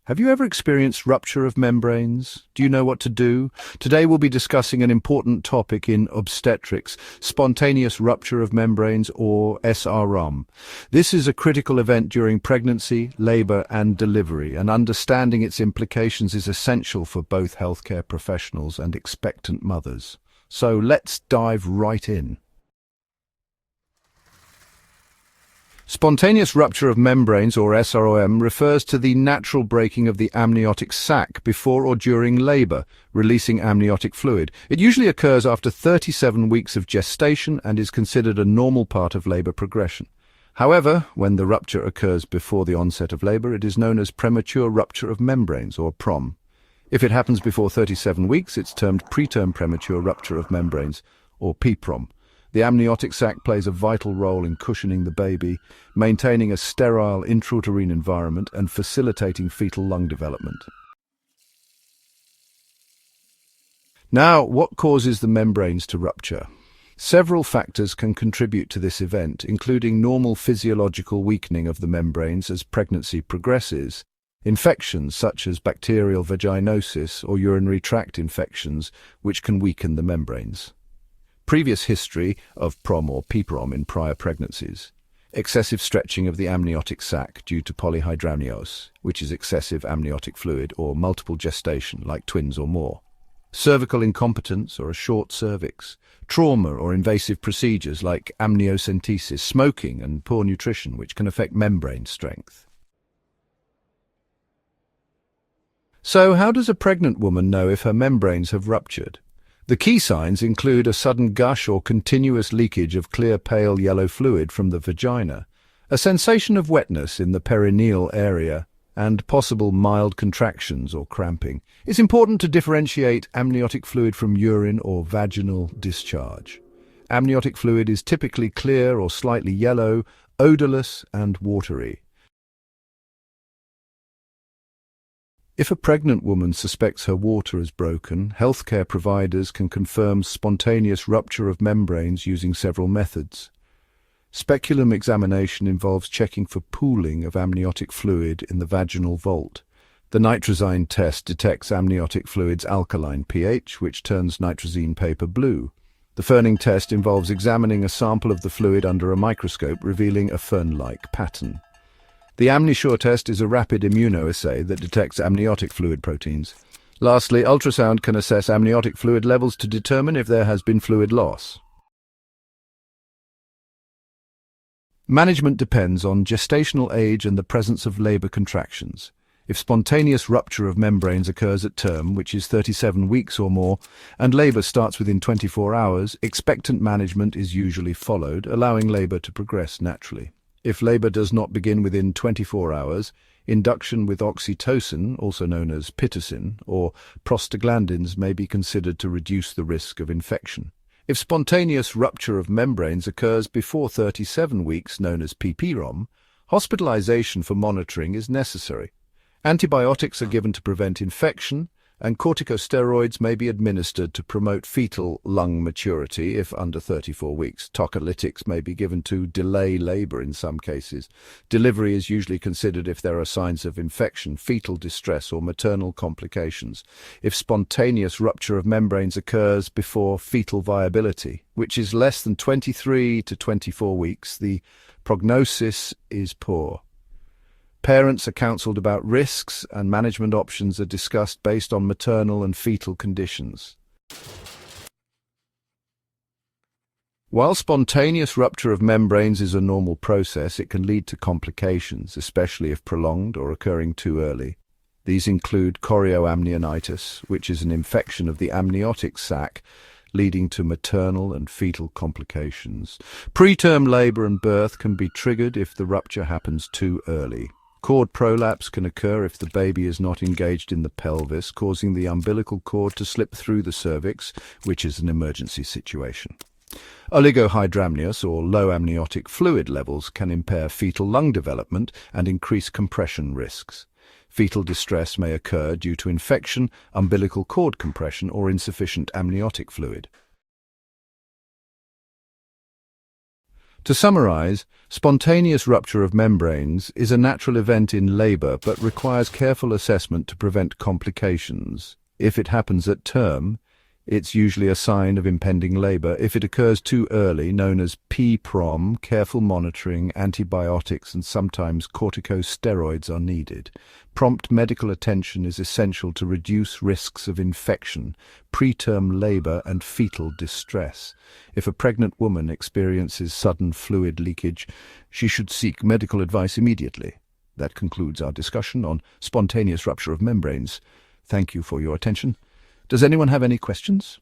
Have you ever experienced rupture of membranes? Do you know what to do? Today we'll be discussing an important topic in obstetrics, spontaneous rupture of membranes, or SROM. This is a critical event during pregnancy, labor and delivery, and understanding its implications is essential for both healthcare professionals and expectant mothers. So let's dive right in. Spontaneous rupture of membranes, or SROM, refers to the natural breaking of the amniotic sac before or during labor, releasing amniotic fluid. It usually occurs after 37 weeks of gestation and is considered a normal part of labor progression. However, when the rupture occurs before the onset of labor, it is known as premature rupture of membranes, or PROM. If it happens before 37 weeks, it's termed preterm premature rupture of membranes, or PPROM. The amniotic sac plays a vital role in cushioning the baby, maintaining a sterile intrauterine environment and facilitating fetal lung development. Now, what causes the membranes to rupture? Several factors can contribute to this event, including normal physiological weakening of the membranes as pregnancy progresses, infections such as bacterial vaginosis or urinary tract infections, which can weaken the membranes. Previous history of PROM or PPROM in prior pregnancies. Excessive stretching of the amniotic sac due to polyhydramnios, which is excessive amniotic fluid, or multiple gestation, like twins or more. Cervical incompetence or a short cervix. Trauma or invasive procedures like amniocentesis, smoking and poor nutrition, which can affect membrane strength. So how does a pregnant woman know if her membranes have ruptured? The key signs include a sudden gush or continuous leakage of clear pale yellow fluid from the vagina, a sensation of wetness in the perineal area, and possible mild contractions or cramping. It's important to differentiate amniotic fluid from urine or vaginal discharge. Amniotic fluid is typically clear or slightly yellow, odorless, and watery. If a pregnant woman suspects her water is broken, healthcare providers can confirm spontaneous rupture of membranes using several methods. Speculum examination involves checking for pooling of amniotic fluid in the vaginal vault. The nitrazine test detects amniotic fluid's alkaline pH, which turns nitrazine paper blue. The Ferning test involves examining a sample of the fluid under a microscope, revealing a fern-like pattern. The Amnisure test is a rapid immunoassay that detects amniotic fluid proteins. Lastly, ultrasound can assess amniotic fluid levels to determine if there has been fluid loss. Management depends on gestational age and the presence of labor contractions. If spontaneous rupture of membranes occurs at term, which is 37 weeks or more, and labor starts within 24 hours, expectant management is usually followed, allowing labor to progress naturally. If labor does not begin within 24 hours, induction with oxytocin, also known as pitocin, or prostaglandins may be considered to reduce the risk of infection. If spontaneous rupture of membranes occurs before 37 weeks, known as PPROM, hospitalization for monitoring is necessary. Antibiotics are given to prevent infection, and corticosteroids may be administered to promote fetal lung maturity if under 34 weeks. Tocolytics may be given to delay labor in some cases. Delivery is usually considered if there are signs of infection, fetal distress, or maternal complications. If spontaneous rupture of membranes occurs before fetal viability, which is less than 23 to 24 weeks, the prognosis is poor. Parents are counseled about risks, and management options are discussed based on maternal and fetal conditions. While spontaneous rupture of membranes is a normal process, it can lead to complications, especially if prolonged or occurring too early. These include chorioamnionitis, which is an infection of the amniotic sac, leading to maternal and fetal complications. Preterm labor and birth can be triggered if the rupture happens too early. Cord prolapse can occur if the baby is not engaged in the pelvis, causing the umbilical cord to slip through the cervix, which is an emergency situation. Oligohydramnios, or low amniotic fluid levels, can impair fetal lung development and increase compression risks. Fetal distress may occur due to infection, umbilical cord compression, or insufficient amniotic fluid. To summarize, spontaneous rupture of membranes is a natural event in labor but requires careful assessment to prevent complications. If it happens at term, it's usually a sign of impending labor. If it occurs too early, known as SROM, careful monitoring, antibiotics and sometimes corticosteroids are needed. Prompt medical attention is essential to reduce risks of infection, preterm labor and fetal distress. If a pregnant woman experiences sudden fluid leakage, she should seek medical advice immediately. That concludes our discussion on spontaneous rupture of membranes. Thank you for your attention. Does anyone have any questions?